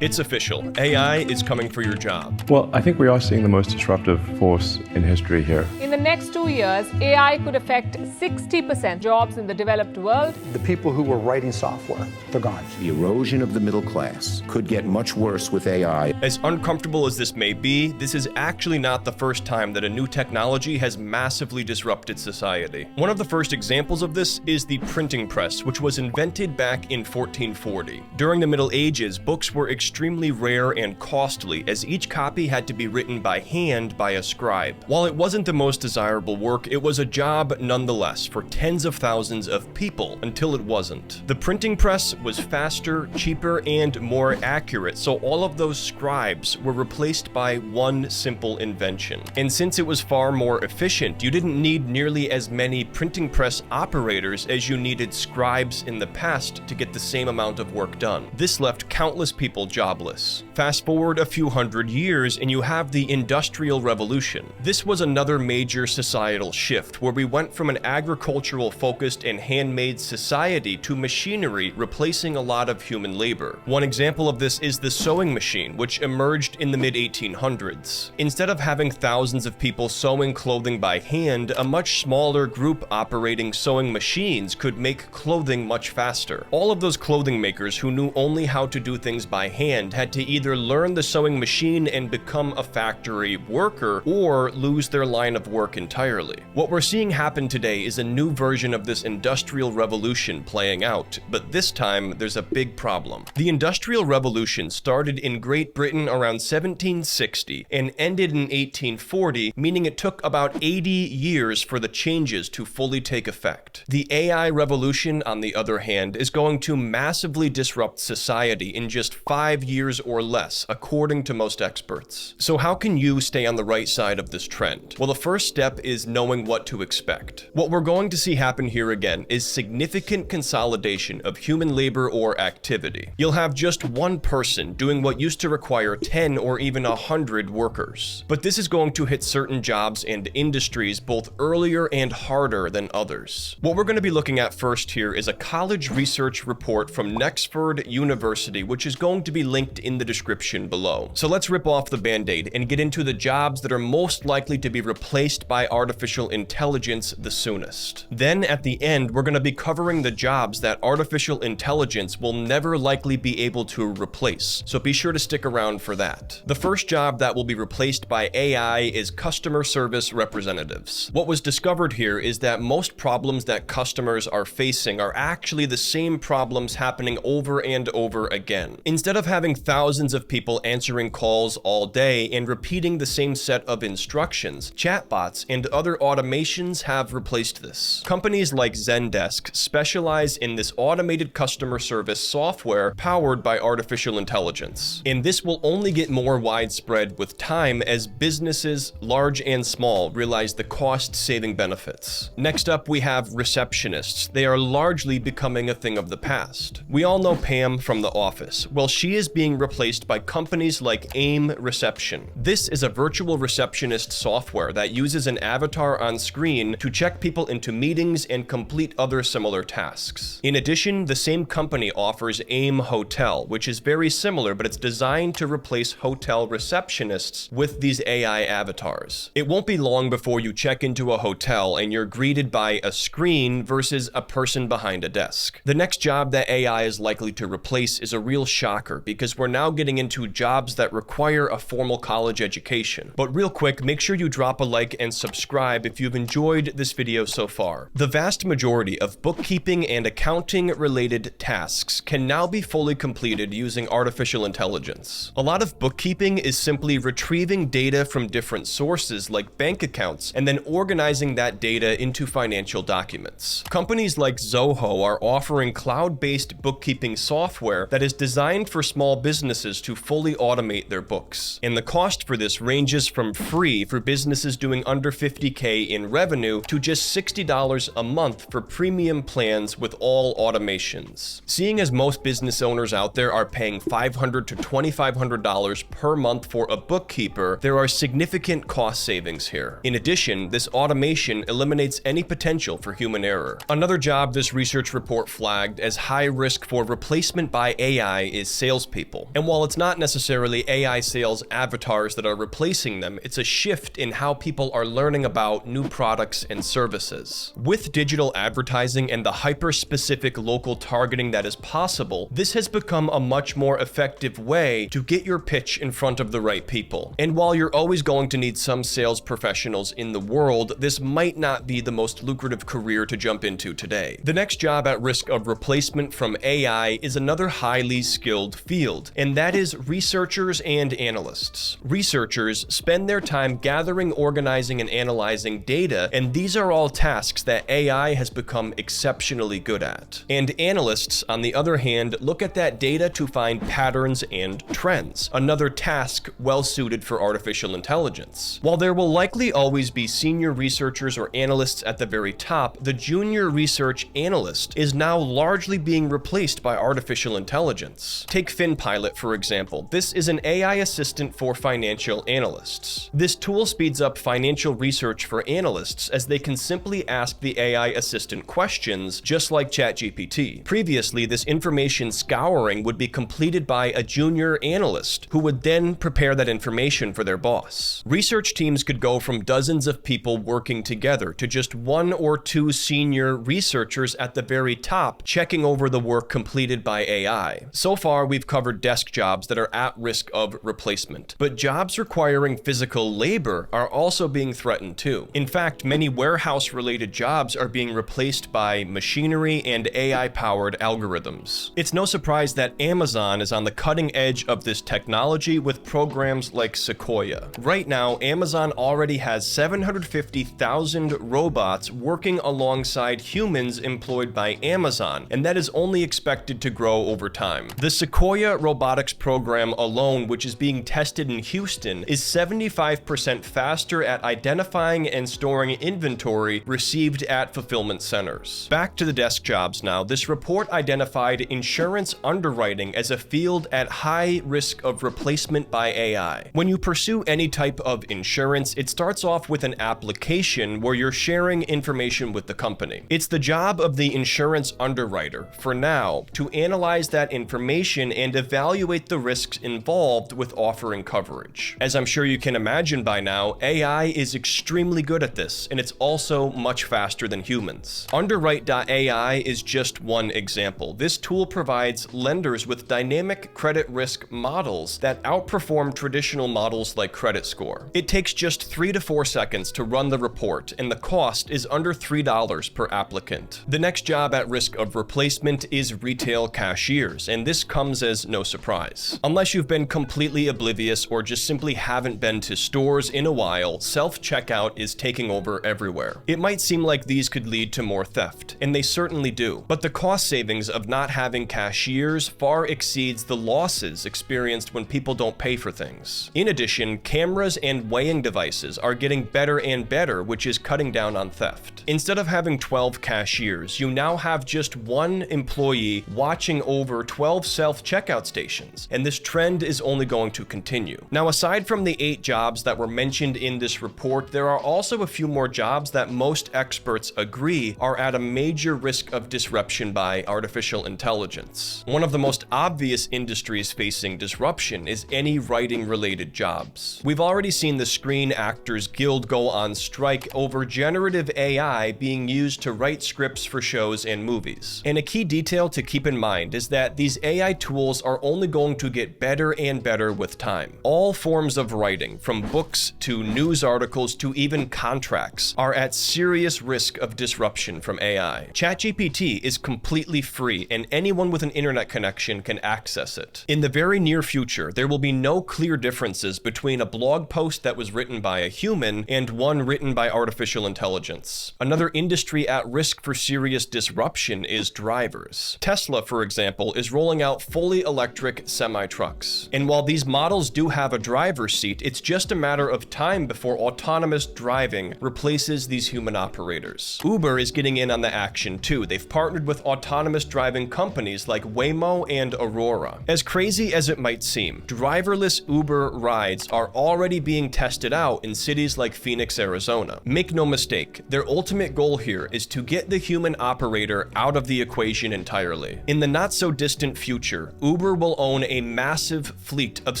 It's official. AI is coming for your job. Well, I think we are seeing the most disruptive force in history here. In the next 2 years, AI could affect 60% jobs in the developed world. The people who were writing software, they're gone. The erosion of the middle class could get much worse with AI. As uncomfortable as this may be, this is actually not the first time that a new technology has massively disrupted society. One of the first examples of this is the printing press, which was invented back in 1440. During the Middle Ages, books were extremely rare and costly, as each copy had to be written by hand by a scribe. While it wasn't the most desirable work, it was a job nonetheless for tens of thousands of people until it wasn't. The printing press was faster, cheaper, and more accurate, so all of those scribes were replaced by one simple invention. And since it was far more efficient, you didn't need nearly as many printing press operators as you needed scribes in the past to get the same amount of work done. This left countless people jobless. Fast forward a few hundred years and you have the Industrial Revolution. This was another major societal shift where we went from an agricultural focused and handmade society to machinery replacing a lot of human labor. One example of this is the sewing machine, which emerged in the mid-1800s. Instead of having thousands of people sewing clothing by hand, a much smaller group operating sewing machines could make clothing much faster. All of those clothing makers who knew only how to do things by hand had to either learn the sewing machine and become a factory worker or lose their line of work entirely. What we're seeing happen today is a new version of this industrial revolution playing out, but this time there's a big problem. The Industrial Revolution started in Great Britain around 1760 and ended in 1840, meaning it took about 80 years for the changes to fully take effect. The AI revolution, on the other hand, is going to massively disrupt society in just 5 years or less, according to most experts. So how can you stay on the right side of this trend? Well, the first step is knowing what to expect. What we're going to see happen here again is significant consolidation of human labor or activity. You'll have just one person doing what used to require 10 or even 100 workers. But this is going to hit certain jobs and industries both earlier and harder than others. What we're going to be looking at first here is a college research report from Nexford University, which is going to be linked in the description below. So let's rip off the band-aid and get into the jobs that are most likely to be replaced by artificial intelligence the soonest. Then at the end, we're going to be covering the jobs that artificial intelligence will never likely be able to replace. So be sure to stick around for that. The first job that will be replaced by AI is customer service representatives. What was discovered here is that most problems that customers are facing are actually the same problems happening over and over again. Instead of having thousands of people answering calls all day and repeating the same set of instructions, chatbots and other automations have replaced this. Companies like Zendesk specialize in this automated customer service software powered by artificial intelligence. And this will only get more widespread with time as businesses, large and small, realize the cost-saving benefits. Next up, we have receptionists. They are largely becoming a thing of the past. We all know Pam from The Office. Well, she is being replaced by companies like AIM Reception. This is a virtual receptionist software that uses an avatar on screen to check people into meetings and complete other similar tasks. In addition, the same company offers AIM Hotel, which is very similar, but it's designed to replace hotel receptionists with these AI avatars. It won't be long before you check into a hotel and you're greeted by a screen versus a person behind a desk. The next job that AI is likely to replace is a real shocker because we're now getting into jobs that require a formal college education. But real quick, make sure you drop a like and subscribe if you've enjoyed this video so far. The vast majority of bookkeeping and accounting related tasks can now be fully completed using artificial intelligence. A lot of bookkeeping is simply retrieving data from different sources like bank accounts and then organizing that data into financial documents. Companies like Zoho are offering cloud-based bookkeeping software that is designed for small businesses to fully automate their books. And the cost for this ranges from free for businesses doing under $50K in revenue to just $60 a month for premium plans with all automations. Seeing as most business owners out there are paying $500 to $2,500 per month for a bookkeeper, there are significant cost savings here. In addition, this automation eliminates any potential for human error. Another job this research report flagged as high risk for replacement by AI is salespeople. salespeople. And while it's not necessarily AI sales avatars that are replacing them, it's a shift in how people are learning about new products and services. With digital advertising and the hyper-specific local targeting that is possible, this has become a much more effective way to get your pitch in front of the right people. And while you're always going to need some sales professionals in the world, this might not be the most lucrative career to jump into today. The next job at risk of replacement from AI is another highly skilled field, and that is researchers and analysts. Researchers spend their time gathering, organizing, and analyzing data, and these are all tasks that AI has become exceptionally good at. And analysts, on the other hand, look at that data to find patterns and trends, another task well suited for artificial intelligence. While there will likely always be senior researchers or analysts at the very top, the junior research analyst is now largely being replaced by artificial intelligence. Take FinPilot, for example. This is an AI assistant for financial analysts. This tool speeds up financial research for analysts as they can simply ask the AI assistant questions, just like ChatGPT. Previously, this information scouring would be completed by a junior analyst who would then prepare that information for their boss. Research teams could go from dozens of people working together to just one or two senior researchers at the very top checking over the work completed by AI. So far, we've covered desk jobs that are at risk of replacement, but jobs requiring physical labor are also being threatened too. In fact, many warehouse-related jobs are being replaced by machinery and AI-powered algorithms. It's no surprise that Amazon is on the cutting edge of this technology with programs like Sequoia. Right now, Amazon already has 750,000 robots working alongside humans employed by Amazon, and that is only expected to grow over time. The Sequoia robotics program alone, which is being tested in Houston, is 75% faster at identifying and storing inventory received at fulfillment centers. Back to the desk jobs now. This report identified insurance underwriting as a field at high risk of replacement by AI. When you pursue any type of insurance, it starts off with an application where you're sharing information with the company. It's the job of the insurance underwriter, for now, to analyze that information and evaluate the risks involved with offering coverage. As I'm sure you can imagine by now, AI is extremely good at this, and it's also much faster than humans. Underwrite.ai is just one example. This tool provides lenders with dynamic credit risk models that outperform traditional models like credit score. It takes just 3 to 4 seconds to run the report, and the cost is under $3 per applicant. The next job at risk of replacement is retail cashiers, and this comes as no surprise. Unless you've been completely oblivious or just simply haven't been to stores in a while, self-checkout is taking over everywhere. It might seem like these could lead to more theft, and they certainly do, but the cost savings of not having cashiers far exceeds the losses experienced when people don't pay for things. In addition, cameras and weighing devices are getting better and better, which is cutting down on theft. Instead of having 12 cashiers, you now have just one employee watching over 12 self-checkout stations, and this trend is only going to continue. Now, aside from the 8 jobs that were mentioned in this report, there are also a few more jobs that most experts agree are at a major risk of disruption by artificial intelligence. One of the most obvious industries facing disruption is any writing-related jobs. We've already seen the Screen Actors Guild go on strike over generative AI being used to write scripts for shows and movies. And a key detail to keep in mind is that these AI tools are only going to get better and better with time. All forms of writing, from books to news articles to even contracts, are at serious risk of disruption from AI. ChatGPT is completely free, and anyone with an internet connection can access it. In the very near future, there will be no clear differences between a blog post that was written by a human and one written by artificial intelligence. Another industry at risk for serious disruption is drivers. Tesla, for example, is rolling out fully electric semi-trucks. And while these models do have a driver's seat, it's just a matter of time before autonomous driving replaces these human operators. Uber is getting in on the action too. They've partnered with autonomous driving companies like Waymo and Aurora. As crazy as it might seem, driverless Uber rides are already being tested out in cities like Phoenix, Arizona. Make no mistake, their ultimate goal here is to get the human operator out of the equation entirely. In the not-so-distant future, Uber Uber will own a massive fleet of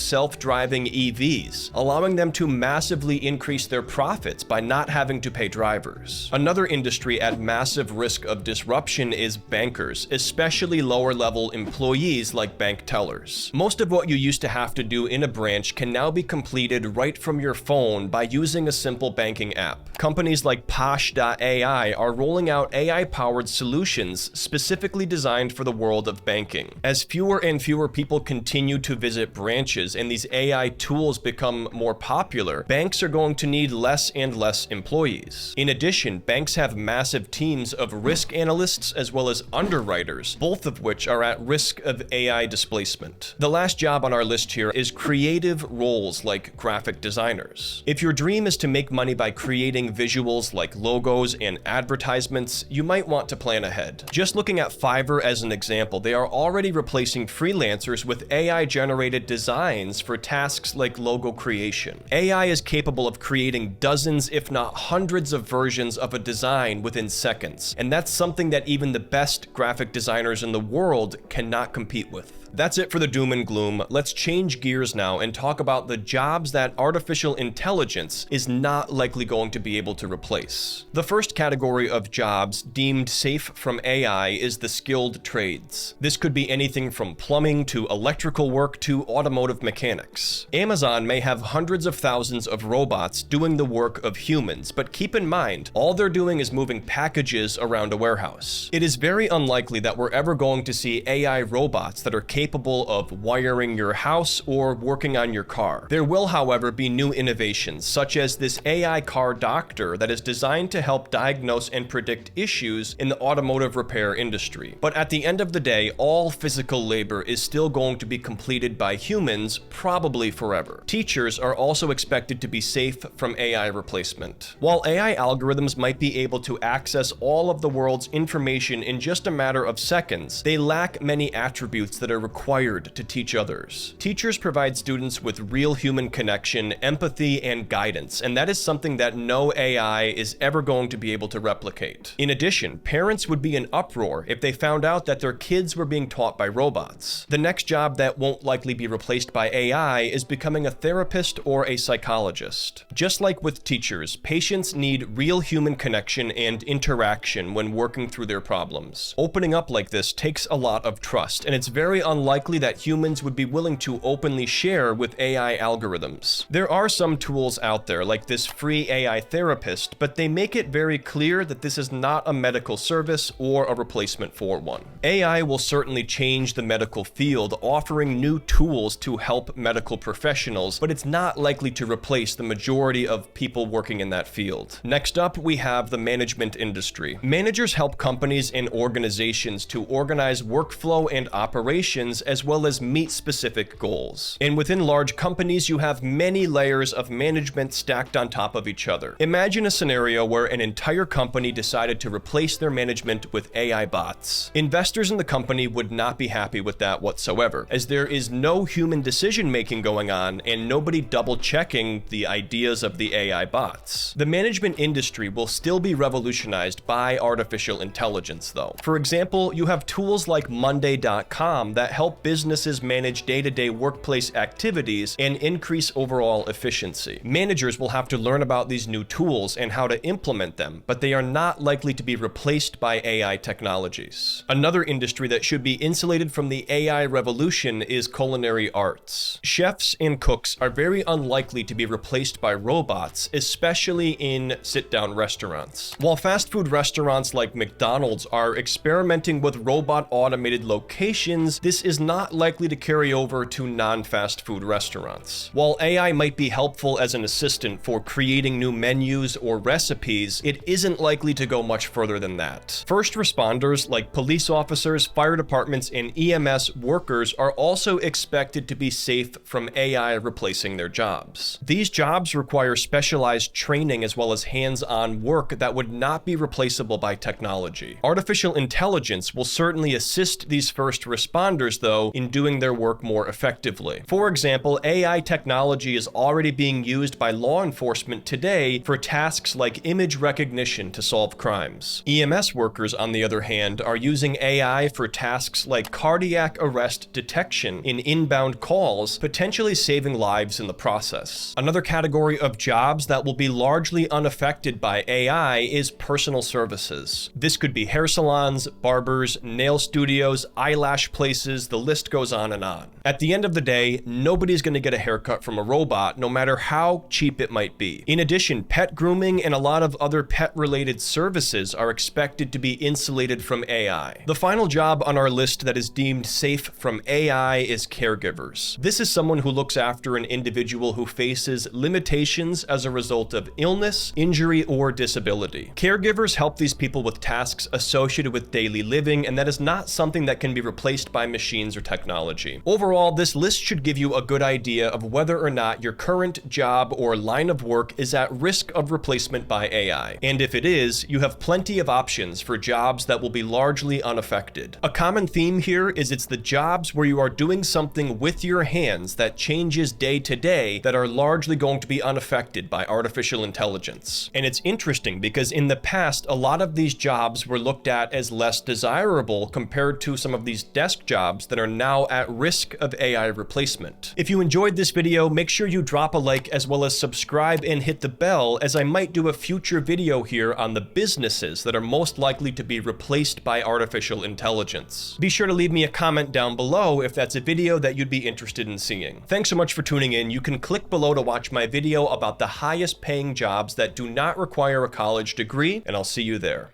self-driving EVs, allowing them to massively increase their profits by not having to pay drivers. Another industry at massive risk of disruption is bankers, especially lower-level employees like bank tellers. Most of what you used to have to do in a branch can now be completed right from your phone by using a simple banking app. Companies like Posh.ai are rolling out AI-powered solutions specifically designed for the world of banking. As fewer and fewer people continue to visit branches and these AI tools become more popular, banks are going to need less and less employees. In addition, banks have massive teams of risk analysts as well as underwriters, both of which are at risk of AI displacement. The last job on our list here is creative roles like graphic designers. If your dream is to make money by creating visuals like logos and advertisements, you might want to plan ahead. Just looking at Fiverr as an example, they are already replacing freelancers with AI-generated designs for tasks like logo creation. AI is capable of creating dozens, if not hundreds of versions of a design within seconds, and that's something that even the best graphic designers in the world cannot compete with. That's it for the doom and gloom. Let's change gears now and talk about the jobs that artificial intelligence is not likely going to be able to replace. The first category of jobs deemed safe from AI is the skilled trades. This could be anything from plumbing to electrical work to automotive mechanics. Amazon may have hundreds of thousands of robots doing the work of humans, but keep in mind, all they're doing is moving packages around a warehouse. It is very unlikely that we're ever going to see AI robots that are capable of wiring your house or working on your car. There will, however, be new innovations, such as this AI car doctor that is designed to help diagnose and predict issues in the automotive repair industry. But at the end of the day, all physical labor is still going to be completed by humans, probably forever. Teachers are also expected to be safe from AI replacement. While AI algorithms might be able to access all of the world's information in just a matter of seconds, they lack many attributes that are required to teach others. Teachers provide students with real human connection, empathy, and guidance, and that is something that no AI is ever going to be able to replicate. In addition, parents would be in uproar if they found out that their kids were being taught by robots. The next job that won't likely be replaced by AI is becoming a therapist or a psychologist. Just like with teachers, patients need real human connection and interaction when working through their problems. Opening up like this takes a lot of trust, and it's very unlikely that humans would be willing to openly share with AI algorithms. There are some tools out there, like this free AI therapist, but they make it very clear that this is not a medical service or a replacement for one. AI will certainly change the medical field, offering new tools to help medical professionals, but it's not likely to replace the majority of people working in that field. Next up, we have the management industry. Managers help companies and organizations to organize workflow and operations as well as meet specific goals. And within large companies, you have many layers of management stacked on top of each other. Imagine a scenario where an entire company decided to replace their management with AI bots. Investors in the company would not be happy with that whatsoever, as there is no human decision-making going on and nobody double-checking the ideas of the AI bots. The management industry will still be revolutionized by artificial intelligence, though. For example, you have tools like Monday.com that help businesses manage day-to-day workplace activities and increase overall efficiency. Managers will have to learn about these new tools and how to implement them, but they are not likely to be replaced by AI technologies. Another industry that should be insulated from the AI revolution is culinary arts. Chefs and cooks are very unlikely to be replaced by robots, especially in sit-down restaurants. While fast food restaurants like McDonald's are experimenting with robot automated locations, this is not likely to carry over to non-fast food restaurants. While AI might be helpful as an assistant for creating new menus or recipes, it isn't likely to go much further than that. First responders like police officers, fire departments, and EMS workers are also expected to be safe from AI replacing their jobs. These jobs require specialized training as well as hands-on work that would not be replaceable by technology. Artificial intelligence will certainly assist these first responders, caregivers, though, in doing their work more effectively. For example, AI technology is already being used by law enforcement today for tasks like image recognition to solve crimes. EMS workers, on the other hand, are using AI for tasks like cardiac arrest detection in inbound calls, potentially saving lives in the process. Another category of jobs that will be largely unaffected by AI is personal services. This could be hair salons, barbers, nail studios, eyelash places, the list goes on and on. At the end of the day, nobody's going to get a haircut from a robot, no matter how cheap it might be. In addition, pet grooming and a lot of other pet-related services are expected to be insulated from AI. The final job on our list that is deemed safe from AI is caregivers. This is someone who looks after an individual who faces limitations as a result of illness, injury, or disability. Caregivers help these people with tasks associated with daily living, and that is not something that can be replaced by machines or technology. Overall, this list should give you a good idea of whether or not your current job or line of work is at risk of replacement by AI. And if it is, you have plenty of options for jobs that will be largely unaffected. A common theme here is it's the jobs where you are doing something with your hands that changes day to day that are largely going to be unaffected by artificial intelligence. And it's interesting because in the past, a lot of these jobs were looked at as less desirable compared to some of these desk jobs that are now at risk of AI replacement. If you enjoyed this video, make sure you drop a like as well as subscribe and hit the bell, as I might do a future video here on the businesses that are most likely to be replaced by artificial intelligence. Be sure to leave me a comment down below if that's a video that you'd be interested in seeing. Thanks so much for tuning in. You can click below to watch my video about the highest paying jobs that do not require a college degree, and I'll see you there.